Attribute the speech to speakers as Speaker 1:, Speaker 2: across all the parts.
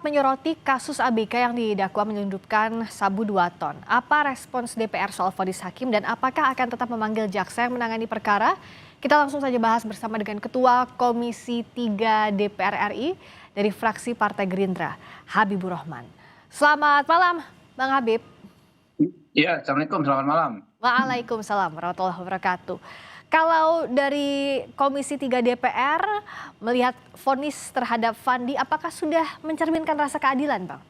Speaker 1: Menyoroti kasus ABK yang didakwa menyelundupkan sabu 2 ton. Apa respons DPR soal vonis hakim dan apakah akan tetap memanggil jaksa yang menangani perkara? Kita langsung saja bahas bersama dengan Ketua Komisi 3 DPR RI dari fraksi Partai Gerindra, Habibur Rahman. Selamat malam, Bang Habib.
Speaker 2: Iya, assalamualaikum, selamat malam.
Speaker 1: Waalaikumsalam warahmatullahi wabarakatuh. Kalau dari Komisi 3 DPR melihat vonis terhadap Fandi, apakah sudah mencerminkan rasa keadilan, Bang?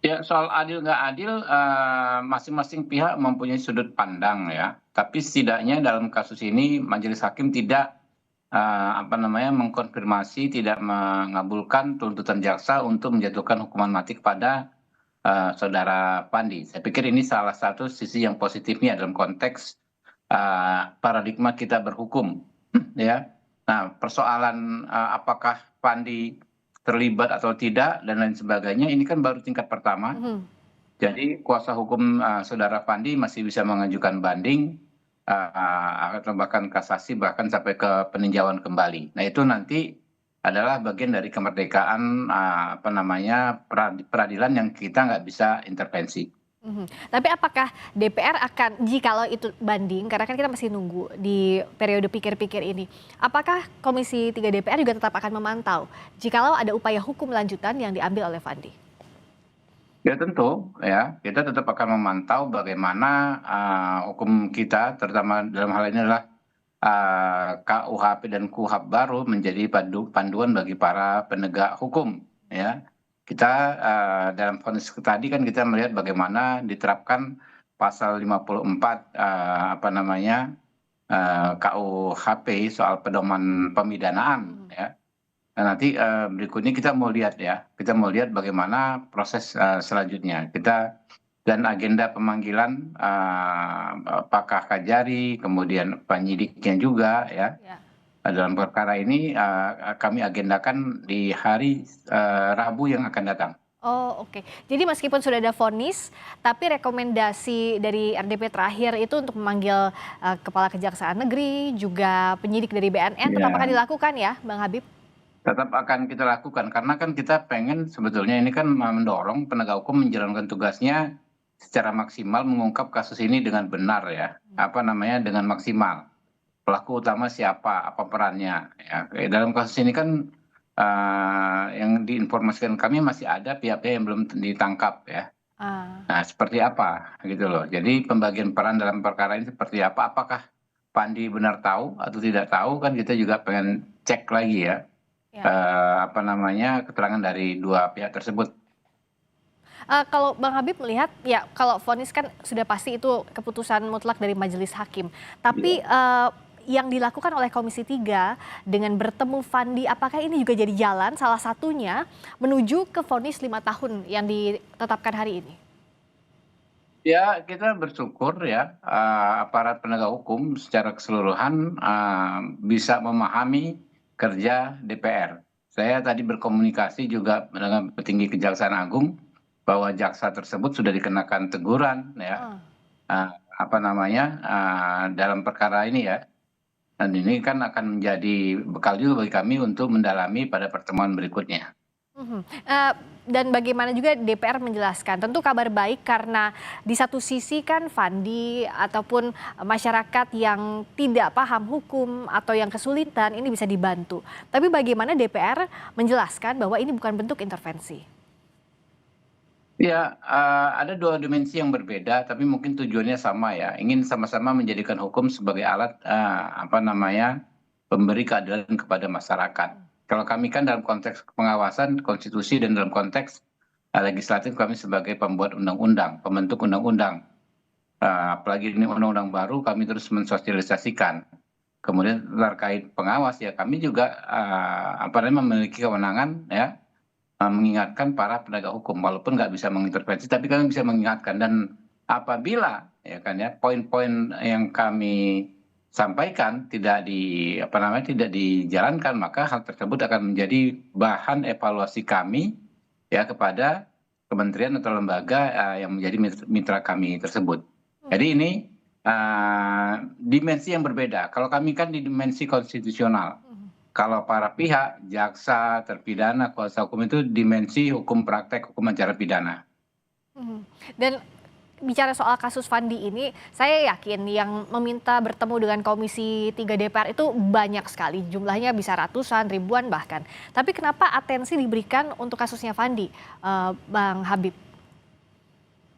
Speaker 2: Ya, soal adil nggak adil, masing-masing pihak mempunyai sudut pandang ya. Tapi setidaknya dalam kasus ini majelis hakim tidak mengkonfirmasi, tidak mengabulkan tuntutan jaksa untuk menjatuhkan hukuman mati kepada saudara Fandi. Saya pikir ini salah satu sisi yang positifnya dalam konteks paradigma kita berhukum, ya. Nah, persoalan apakah Fandi terlibat atau tidak dan lain sebagainya ini kan baru tingkat pertama.
Speaker 1: Mhm.
Speaker 2: Jadi kuasa hukum saudara Fandi masih bisa mengajukan banding atau bahkan kasasi bahkan sampai ke peninjauan kembali. Nah, itu nanti adalah bagian dari kemerdekaan peradilan yang kita nggak bisa intervensi.
Speaker 1: Mhm. Tapi apakah DPR akan, jikalau itu banding, karena kan kita masih nunggu di periode pikir-pikir ini, apakah Komisi 3 DPR juga tetap akan memantau jikalau ada upaya hukum lanjutan yang diambil oleh Fandi?
Speaker 2: Ya tentu ya, kita tetap akan memantau bagaimana hukum kita terutama dalam hal ini adalah KUHP dan KUHAP baru menjadi panduan bagi para penegak hukum ya. Kita dalam vonis tadi kan kita melihat bagaimana diterapkan pasal 54 KUHP soal pedoman pemidanaan
Speaker 1: Mhm.
Speaker 2: ya. Nah, nanti berikutnya kita mau lihat ya, kita mau lihat bagaimana proses selanjutnya. Kita dan agenda pemanggilan Pakar Kajari, kemudian penyidiknya juga ya.
Speaker 1: Ya.
Speaker 2: Dalam perkara ini kami agendakan di hari Rabu yang akan datang.
Speaker 1: Oh, oke. Jadi meskipun sudah ada vonis, tapi rekomendasi dari RDP terakhir itu untuk memanggil Kepala Kejaksaan Negeri, juga penyidik dari BNN tetap akan
Speaker 2: Ya,
Speaker 1: dilakukan ya, Bang Habib?
Speaker 2: tetap akan kita lakukan karena kan kita pengen sebetulnya ini kan mendorong penegak hukum menjalankan tugasnya secara maksimal mengungkap kasus ini dengan benar ya, dengan maksimal. Pelaku utama siapa, apa perannya ya. Dalam kasus ini kan yang diinformasikan kami masih ada pihak-pihak yang belum ditangkap ya.
Speaker 1: Ah.
Speaker 2: Nah, seperti apa gitu loh. Jadi pembagian peran dalam perkara ini seperti apa? Apakah Pandi benar tahu atau tidak tahu kan kita juga pengen cek lagi ya
Speaker 1: Ya.
Speaker 2: keterangan dari dua pihak tersebut.
Speaker 1: Kalau Bang Habib melihat, ya kalau vonis kan sudah pasti itu keputusan mutlak dari majelis hakim. Tapi,
Speaker 2: Iya.
Speaker 1: yang dilakukan oleh Komisi 3 dengan bertemu Fandi, apakah ini juga jadi jalan salah satunya menuju ke vonis 5 tahun yang ditetapkan hari ini?
Speaker 2: Ya, kita bersyukur ya, aparat penegak hukum secara keseluruhan bisa memahami kerja DPR. Saya tadi berkomunikasi juga dengan petinggi Kejaksaan Agung bahwa jaksa tersebut sudah dikenakan teguran ya,
Speaker 1: Heeh.
Speaker 2: dalam perkara ini ya. Dan ini kan akan menjadi bekal juga bagi kami untuk mendalami pada pertemuan berikutnya.
Speaker 1: Mhm, dan bagaimana juga DPR menjelaskan, tentu kabar baik karena di satu sisi kan Fandi ataupun masyarakat yang tidak paham hukum atau yang kesulitan ini bisa dibantu. Tapi bagaimana DPR menjelaskan bahwa ini bukan bentuk intervensi?
Speaker 2: Ya, ada dua dimensi yang berbeda, tapi mungkin tujuannya sama ya, ingin sama-sama menjadikan hukum sebagai alat, pemberi keadilan kepada masyarakat. Kalau kami kan dalam konteks pengawasan konstitusi dan dalam konteks, legislatif kami sebagai pembuat undang-undang, pembentuk undang-undang. Apalagi ini undang-undang baru kami terus mensosialisasikan. Kemudian terkait pengawas ya kami juga, memiliki kewenangan ya, mengingatkan para penegak hukum walaupun nggak bisa mengintervensi tapi kami bisa mengingatkan dan apabila ya kan ya poin-poin yang kami sampaikan tidak dijalankan maka hal tersebut akan menjadi bahan evaluasi kami ya kepada kementerian atau lembaga yang menjadi mitra kami tersebut. Jadi ini dimensi yang berbeda. Kalau kami kan di dimensi konstitusional. kalau para pihak, jaksa, terpidana, kuasa hukum itu dimensi hukum praktek hukum acara pidana.
Speaker 1: Mhm. Dan bicara soal kasus Fandi ini, saya yakin yang meminta bertemu dengan Komisi 3 DPR itu banyak sekali, jumlahnya bisa ratusan, ribuan bahkan. Tapi kenapa atensi diberikan untuk kasusnya Fandi, Bang Habib?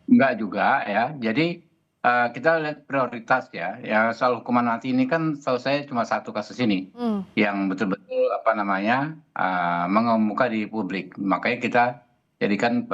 Speaker 2: Enggak juga ya. Jadi kita lihat prioritas ya. Ya soal hukuman mati ini kan setahu saya cuma satu kasus ini
Speaker 1: Mmm,
Speaker 2: yang betul-betul apa namanya mengemuka di publik. Makanya kita jadikan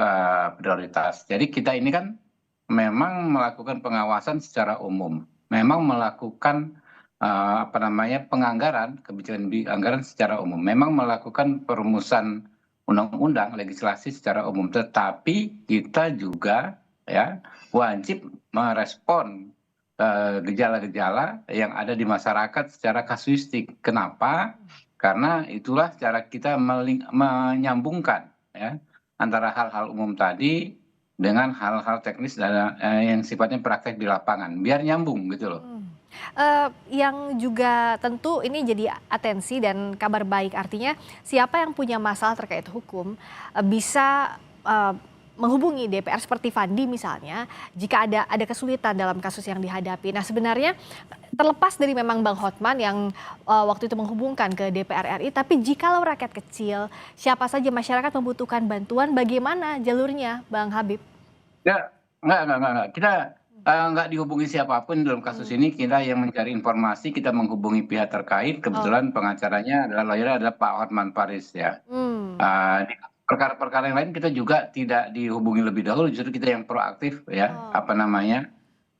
Speaker 2: prioritas. Jadi kita ini kan memang melakukan pengawasan secara umum, memang melakukan apa namanya penganggaran kebijakan anggaran secara umum, memang melakukan perumusan undang-undang legislasi secara umum, tetapi kita juga ya wajib merespon gejala-gejala yang ada di masyarakat secara kasuistik. Kenapa? Karena itulah cara kita menyambungkan ya antara hal-hal umum tadi dengan hal-hal teknis yang sifatnya praktek di lapangan, biar nyambung gitu loh.
Speaker 1: mhm. Yang juga tentu ini jadi atensi dan kabar baik, artinya siapa yang punya masalah terkait hukum, bisa, menghubungi DPR seperti Fandi misalnya, jika ada kesulitan dalam kasus yang dihadapi. Nah sebenarnya terlepas dari memang Bang Hotman yang, waktu itu menghubungkan ke DPR RI, tapi jikalau rakyat kecil, siapa saja masyarakat membutuhkan bantuan, bagaimana jalurnya Bang Habib?
Speaker 2: Ya, enggak, kita nggak dihubungi siapapun dalam kasus
Speaker 1: Mmm,
Speaker 2: ini, kita yang mencari informasi, kita menghubungi pihak terkait,
Speaker 1: oh,
Speaker 2: kebetulan pengacaranya adalah lawyer adalah Pak Hotman Paris ya.
Speaker 1: mmm,
Speaker 2: Di perkara-perkara yang lain kita juga tidak dihubungi lebih dahulu, justru kita yang proaktif ya,
Speaker 1: oh,
Speaker 2: apa namanya,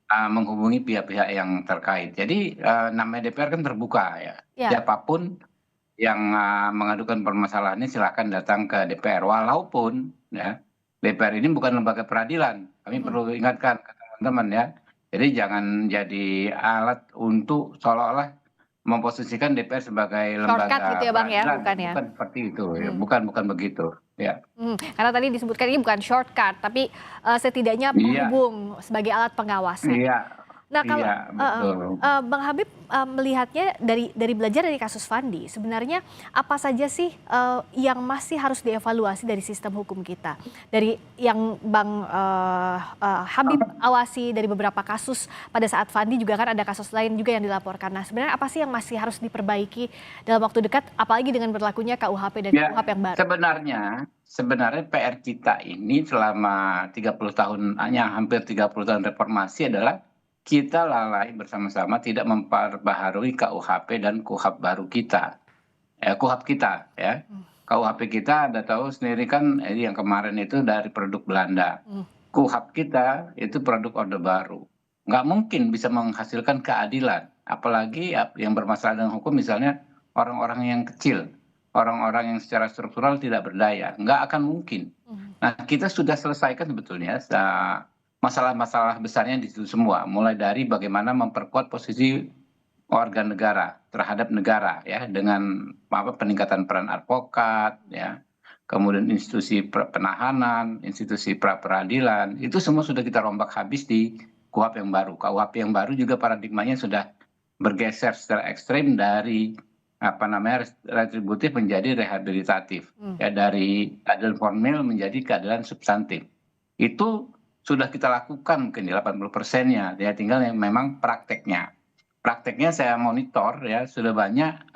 Speaker 2: menghubungi pihak-pihak yang terkait. Jadi, namanya DPR kan terbuka ya,
Speaker 1: ya,
Speaker 2: siapapun yang mengadukan permasalahannya silakan datang ke DPR. Walaupun ya, DPR ini bukan lembaga peradilan, kami
Speaker 1: mhm.
Speaker 2: perlu ingatkan ke teman-teman ya. Jadi jangan jadi alat untuk seolah-olah memposisikan DPR sebagai
Speaker 1: Shortcut gitu
Speaker 2: lembaga
Speaker 1: ya Bang ya,
Speaker 2: peradilan,
Speaker 1: bukan ya?
Speaker 2: bukan seperti itu ya,
Speaker 1: Mmm.
Speaker 2: bukan begitu, ya.
Speaker 1: Karena tadi disebutkan ini bukan shortcut, tapi, setidaknya
Speaker 2: Iya
Speaker 1: penghubung sebagai alat pengawasan.
Speaker 2: iya
Speaker 1: Nah kalau
Speaker 2: iya,
Speaker 1: heeh,
Speaker 2: betul.
Speaker 1: Bang Habib, melihatnya dari belajar dari kasus Fandi, sebenarnya apa saja sih, yang masih harus dievaluasi dari sistem hukum kita? Dari yang Bang, Habib awasi dari beberapa kasus pada saat Fandi juga kan ada kasus lain juga yang dilaporkan. Nah sebenarnya apa sih yang masih harus diperbaiki dalam waktu dekat, apalagi dengan berlakunya KUHP dan
Speaker 2: Ya,
Speaker 1: KUHP yang baru?
Speaker 2: sebenarnya PR kita ini selama 30 tahun, hanya hampir 30 tahun reformasi adalah kita lalai bersama-sama tidak memperbaharui KUHP dan KUHP baru kita. KUHP kita ya.
Speaker 1: Mmm,
Speaker 2: KUHP kita Anda tahu sendiri kan yang kemarin itu dari produk Belanda.
Speaker 1: mhm,
Speaker 2: KUHP kita itu produk Orde Baru. Nggak mungkin bisa menghasilkan keadilan. Apalagi yang bermasalah dengan hukum misalnya orang-orang yang kecil, orang-orang yang secara struktural tidak berdaya. Nggak akan mungkin.
Speaker 1: mhm,
Speaker 2: Nah, kita sudah selesaikan sebetulnya masalah-masalah besarnya di situ semua. Mulai dari bagaimana memperkuat posisi warga negara terhadap negara ya dengan peningkatan peran advokat ya, kemudian institusi penahanan, institusi pra peradilan, itu semua sudah kita rombak habis di KUHP yang baru. KUHP yang baru juga paradigmanya sudah bergeser secara ekstrem dari apa namanya retributif menjadi rehabilitatif
Speaker 1: mmm,
Speaker 2: ya, dari keadilan formil menjadi keadilan substantif. Itu sudah kita lakukan mungkin di 80%-nya, ya tinggal yang memang prakteknya. Prakteknya saya monitor ya, sudah banyak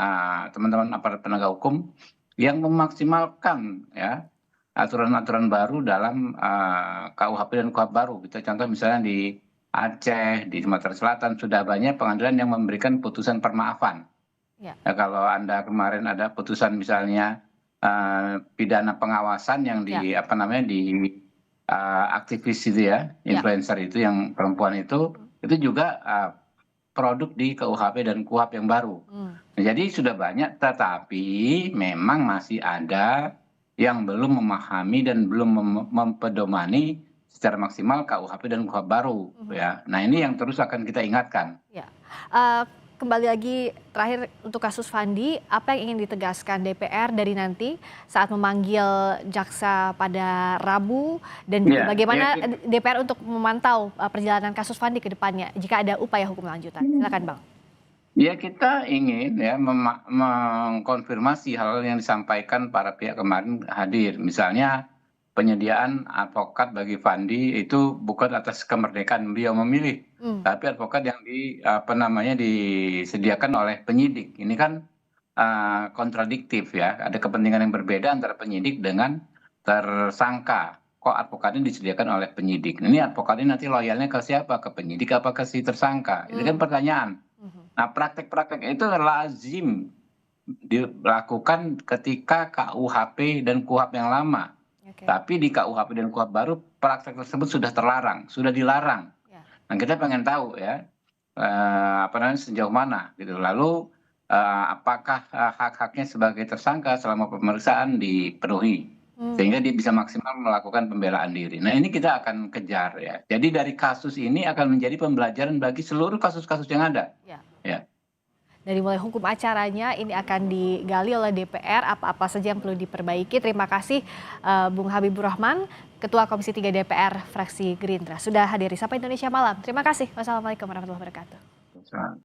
Speaker 2: teman-teman aparat penegak hukum yang memaksimalkan ya aturan-aturan baru dalam KUHP dan KUHP baru. Kita contoh misalnya di Aceh, di Sumatera Selatan sudah banyak pengadilan yang memberikan putusan permaafan.
Speaker 1: ya,
Speaker 2: Ya, kalau Anda kemarin ada putusan misalnya pidana pengawasan yang
Speaker 1: ya,
Speaker 2: di apa namanya di aktivis itu ya,
Speaker 1: ya,
Speaker 2: influencer itu yang perempuan
Speaker 1: mhm,
Speaker 2: itu juga produk di KUHP dan KUHP yang baru.
Speaker 1: mmm.
Speaker 2: Nah, jadi sudah banyak, tetapi memang masih ada yang belum memahami dan belum mempedomani secara maksimal KUHP dan KUHP baru
Speaker 1: Mhm,
Speaker 2: ya. Nah, ini yang terus akan kita ingatkan.
Speaker 1: ya. Eee, Kembali lagi terakhir untuk kasus Fandi, apa yang ingin ditegaskan DPR dari nanti saat memanggil jaksa pada Rabu dan juga
Speaker 2: Iya, ya
Speaker 1: bagaimana DPR untuk memantau, perjalanan kasus Fandi ke depannya jika ada upaya hukum lanjutan? Silakan Bang.
Speaker 2: Ya kita ingin ya mengkonfirmasi hal yang disampaikan para pihak kemarin hadir. Misalnya penyediaan advokat bagi Fandi itu bukan atas kemerdekaan beliau memilih,
Speaker 1: Hmm,
Speaker 2: tapi advokat yang disediakan oleh penyidik. Ini kan kontradiktif ya, ada kepentingan yang berbeda antara penyidik dengan tersangka. Kok advokatnya disediakan oleh penyidik? Ini advokatnya nanti loyalnya ke siapa? Ke penyidik apa ke si tersangka? Itu kan
Speaker 1: hmm,
Speaker 2: pertanyaan.
Speaker 1: mhm.
Speaker 2: Nah, praktek-praktek itu lazim dilakukan ketika KUHP dan KUHP yang lama.
Speaker 1: Oke,
Speaker 2: Tapi di KUHP dan KUHP baru praktek tersebut sudah terlarang, sudah dilarang.
Speaker 1: ya.
Speaker 2: Nah, kita pengen tahu ya, apa namanya sejauh mana gitu. Lalu apakah hak-haknya sebagai tersangka selama pemeriksaan dipenuhi
Speaker 1: Hmm,
Speaker 2: sehingga dia bisa maksimal melakukan pembelaan diri. Nah, ini kita akan kejar ya. Jadi dari kasus ini akan menjadi pembelajaran bagi seluruh kasus-kasus yang ada.
Speaker 1: ya.
Speaker 2: Ya.
Speaker 1: Dari mulai hukum acaranya ini akan digali oleh DPR apa-apa saja yang perlu diperbaiki. Terima kasih Bung Habibur Rahman, Ketua Komisi 3 DPR fraksi Gerindra sudah hadir di Sapa Indonesia Malam. Terima kasih. Wassalamualaikum warahmatullahi wabarakatuh.